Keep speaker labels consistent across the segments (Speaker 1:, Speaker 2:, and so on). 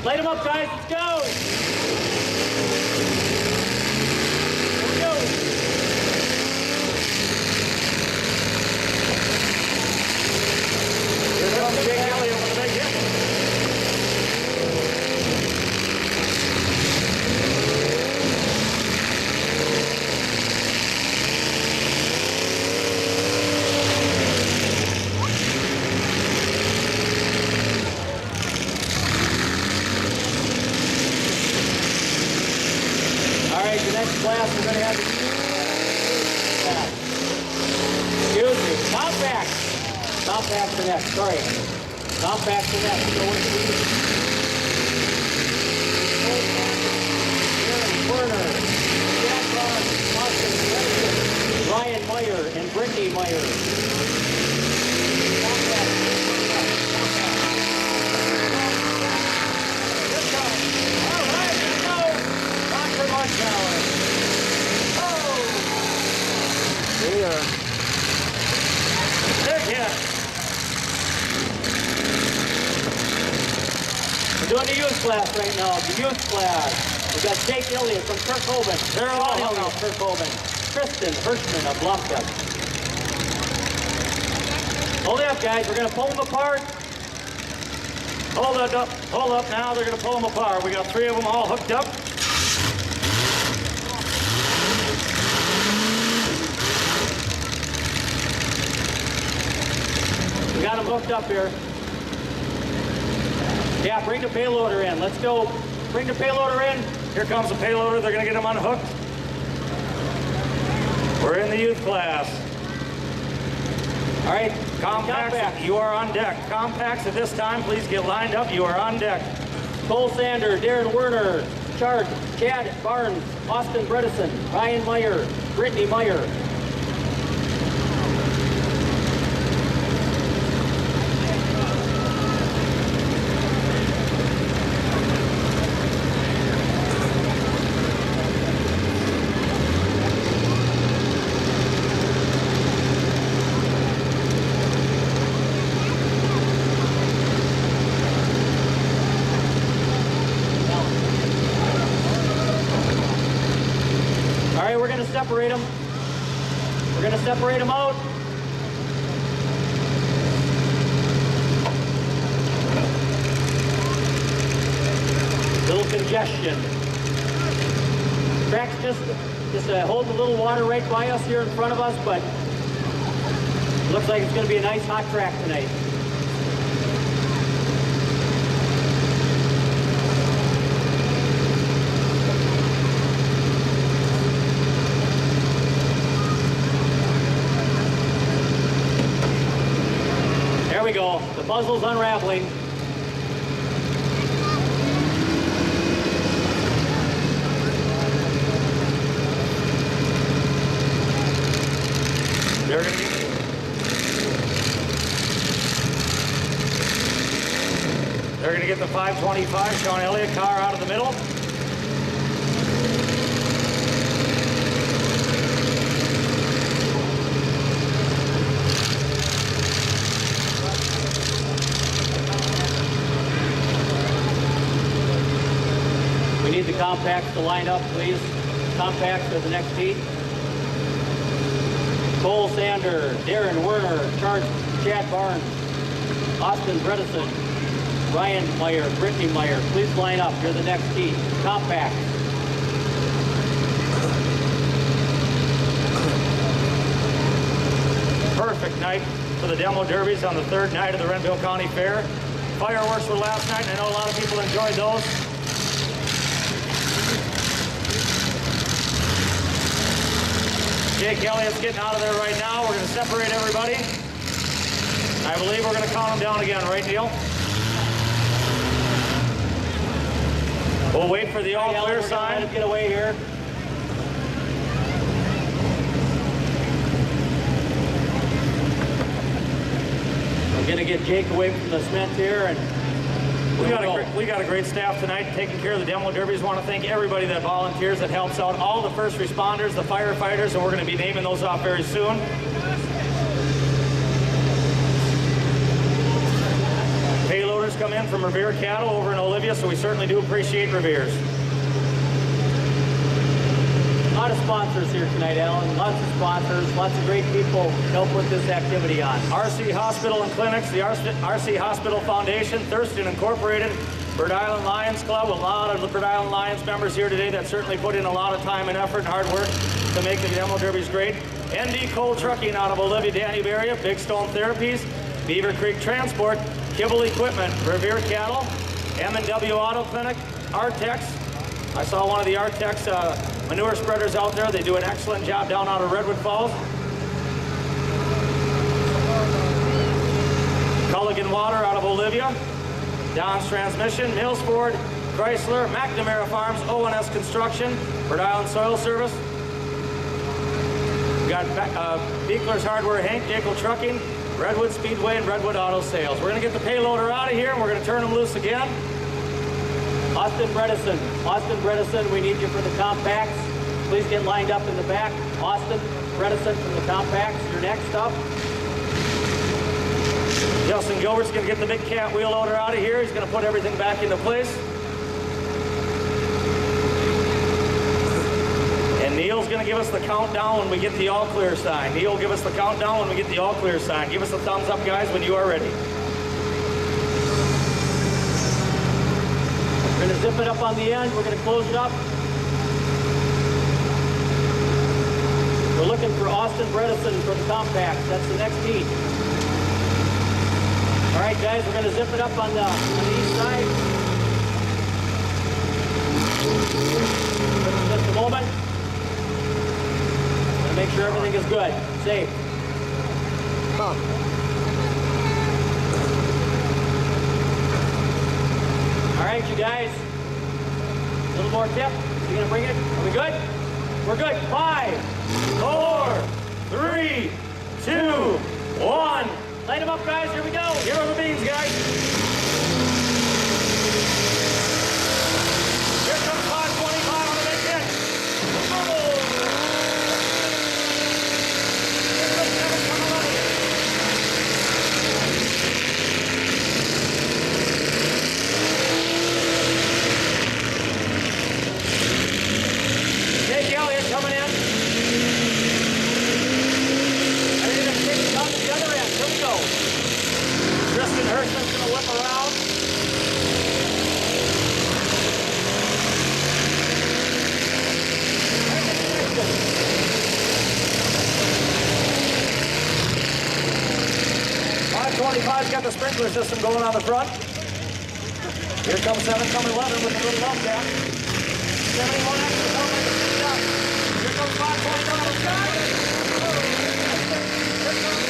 Speaker 1: Light them up, guys. Let's go. Here we go.
Speaker 2: Here comes Jake Elliott with a big hit.
Speaker 1: All right, the next class we're going to have. Excuse me. Compact. Compact's the next. Sorry. Compact's the next. So we're Werner, Jack Barnes, Austin Brennan, Ryan Meyer, and Brittany Meyer. Compact. Good job. All right, let's go. Dr. Marshall. Oh!
Speaker 2: Here. Big hit.
Speaker 1: We're doing the youth class right now, the youth class. We've got Jake Elliott from Kirk Hoban, Sean Elliott, Kirk Hoban, Kristen Hirschman of Blomstedt. Hold it up, guys. We're going to pull them apart.
Speaker 2: Hold up now. They're going to pull them apart. We got 3 of them all hooked up.
Speaker 1: We got them hooked up here. Yeah, bring the payloader in. Let's go. Bring the payloader in.
Speaker 2: Here comes the payloader. They're going to get them unhooked. We're in the youth class.
Speaker 1: All right.
Speaker 2: Compacts, you are on deck. Compacts at this time, please get lined up. You are on deck.
Speaker 1: Cole Sander, Darren Werner, Chad Barnes, Austin Bredesen, Ryan Meyer, Brittany Meyer. We're going to separate them. We're going to separate them out. Little congestion. Track's just holding a little water right by us here in front of us, but looks like it's going to be a nice hot track tonight. There we go. The muzzle's unraveling.
Speaker 2: They're going to get the 525 Sean Elliott car out of the middle.
Speaker 1: We need the compacts to line up, please. Compacts are the next heat. Cole Sander, Darren Werner, Chad Barnes, Austin Bredesen, Ryan Meyer, Brittany Meyer. Please line up. You're the next heat. Compacts.
Speaker 2: Perfect night for the demo derbies on the 3rd night of the Renville County Fair. Fireworks were last night, and I know a lot of people enjoyed those. Jake Elliott's getting out of there right now. We're going to separate everybody. I believe we're going to count them down again, right, Neil? We'll wait for the all clear sign.
Speaker 1: Get away here. We're going to get Jake away from the cement here, and
Speaker 2: we got a great staff tonight taking care of the demo derbies. Want to thank everybody that volunteers, that helps out, all the first responders, the firefighters, and we're going to be naming those off very soon. Payloaders come in from Revere Cattle over in Olivia, so we certainly do appreciate Revere's.
Speaker 1: A lot of sponsors here tonight, Alan. Lots of sponsors, lots of great people help put this activity on.
Speaker 2: RC Hospital and Clinics, the RC Hospital Foundation, Thurston Incorporated, Bird Island Lions Club, a lot of the Bird Island Lions members here today that certainly put in a lot of time and effort and hard work to make the demo derbies great. ND Cole Trucking out of Olivia, Danube area, Big Stone Therapies, Beaver Creek Transport, Kibble Equipment, Revere Cattle, M&W Auto Clinic, Artex. I saw one of the Artex manure spreaders out there. They do an excellent job down out of Redwood Falls. Culligan Water out of Olivia, Don's Transmission, Mills Ford, Chrysler, McNamara Farms, O&S Construction, Rhode Island Soil Service. We got Beekler's Hardware, Hank Jekyll Trucking, Redwood Speedway, and Redwood Auto Sales. We're going to get the payloader out of here, and we're going to turn them loose again.
Speaker 1: Austin Bredesen, we need you for the compacts. Please get lined up in the back. Austin Bredesen from the compacts, you're next up.
Speaker 2: Justin Gilbert's going to get the big cat wheel loader out of here. He's going to put everything back into place. And Neil's going to give us the countdown when we get the all clear sign. Neil will give us the countdown when we get the all clear sign. Give us a thumbs up, guys, when you are ready.
Speaker 1: We're going to zip it up on the end. We're going to close it up. We're looking for Austin Bredesen for the compacts. That's the next heat. All right, guys, we're going to zip it up on the east side. Just a moment. Gonna make sure everything is good, safe. All right, you guys. A little more tip. You gonna bring it? Are we good? We're good. 5, 4, 3, 2, 1. Light them up, guys. Here we go.
Speaker 2: Here are the beans, guys. Here comes 525 on the big hit. Here comes 711. Jake Elliott coming in. And he's going to take it on to the other end. Here we go. Tristan Hirschman's going to whip around. .525's got the sprinkler system going on the front. Here comes 711 with a little love tap. 71 extra coming to speed up. Here comes 525 on the side. Here comes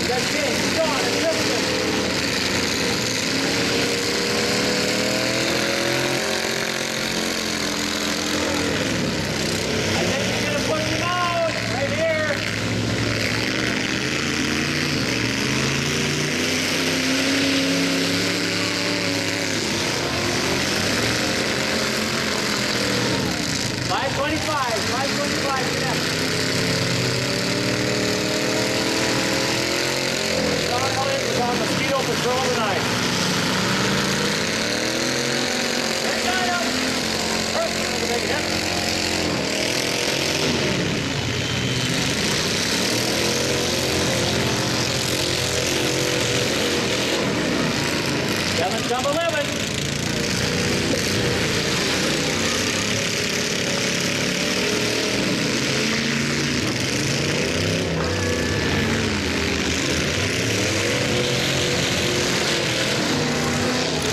Speaker 2: we got James, John, and Justin. I think he's going to push him out right here. $525 next. John Elliott is on mosquito patrol tonight. They got him. First, with a big hit. Seven's number 11.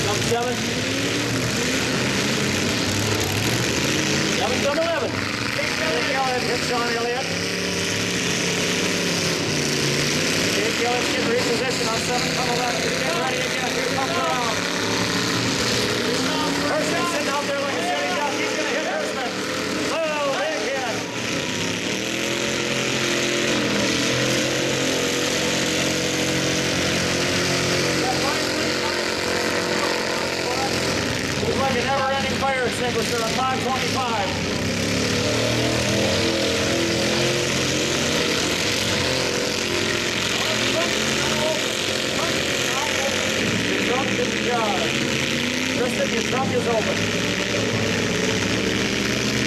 Speaker 2: Number 7. Seven's number 11. Jake Elliott hits Sean Elliott. Jake Elliott's getting repositioned on 7 from 11. He's getting ready again. Here comes around. Hirschman's sitting out there like a sitting duck. He's going to hit Hirschman. Oh, big hit. extinguisher on 525. Your trunk is Tristan, your trunk is open.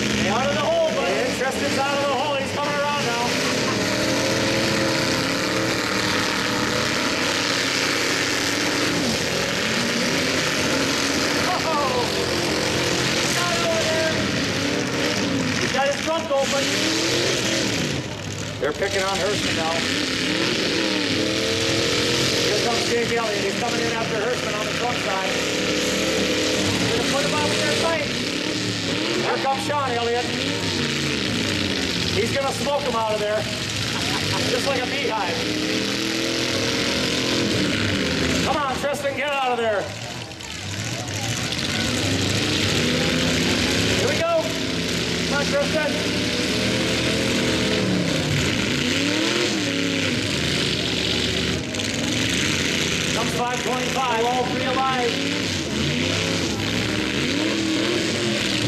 Speaker 2: Stay out of the hole, buddy. Tristan's out of the hole. He's coming around now. He's got his trunk open. They're picking on Hirschman now. Here comes Jake Elliott. He's coming in after Hirschman on the trunk side. He's going to put him out with their sight. Here comes Sean Elliott. He's going to smoke him out of there. Just like a beehive. Come on, Tristan, get out of there. Here we go. Come on, Tristan. Comes 525. All three alive.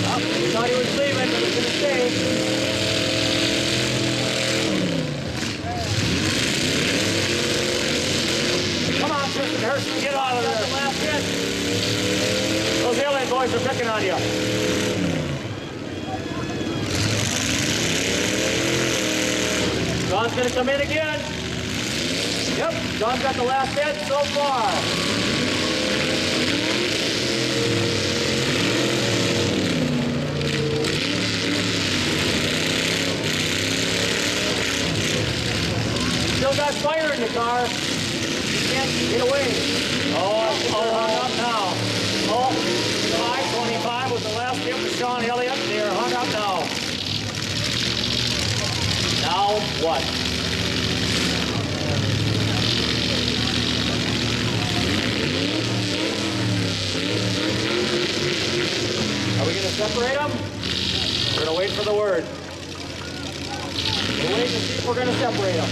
Speaker 2: Oh, he thought he was leaving, but he's going to stay. Come on, Tristan Hirschman, get out of there. That's the last hit. Those alien boys are picking on you. John's going to come in again. Yep, John's got the last hit so far. Still got fire in the car. You can't get away. Oh, hung up now. Oh, 525 was the last hit with Sean Elliott. They are hung up now. Now what? Are we going to separate them? We're going to wait for the word. We'll wait and see if we're going to separate them.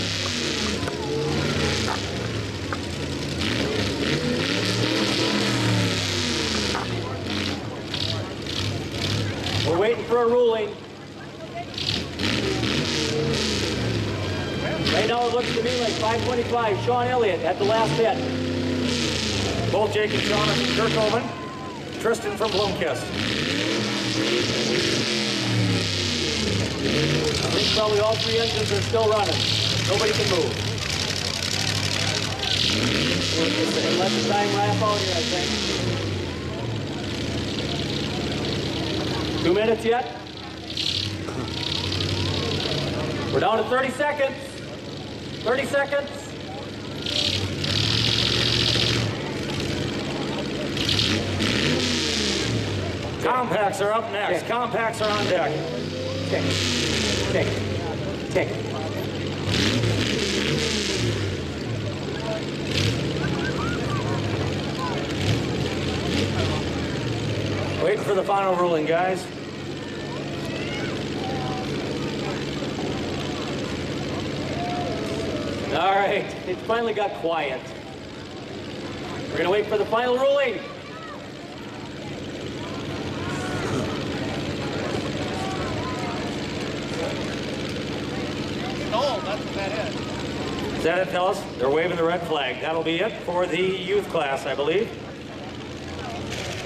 Speaker 2: We're waiting for a ruling. Right now it looks to me like 525. Sean Elliott at the last hit. Both Jake and Sean are from Kirkhoven. Tristan from Blomkist. I think probably all three engines are still running. Nobody can move. We'll just let the time wrap out here, I think. 2 minutes yet? We're down to 30 seconds. 30 seconds. Compacts are up next. Tick. Compacts are on deck. Tick. Tick. Tick. Waiting for the final ruling, guys. All right, it finally got quiet. We're going to wait for the final ruling.
Speaker 3: Oh, that's what that is.
Speaker 2: Is that it, fellas? They're waving the red flag. That'll be it for the youth class, I believe.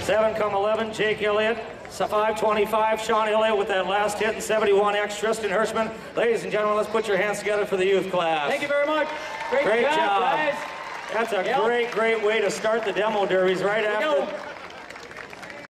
Speaker 2: 7-11, Jake Elliott. 525, Sean Elliott with that last hit, and 71X, Tristan Hirschman. Ladies and gentlemen, let's put your hands together for the youth class.
Speaker 1: Thank you very much. Great job, guys.
Speaker 2: That's a great way to start the demo derbies right after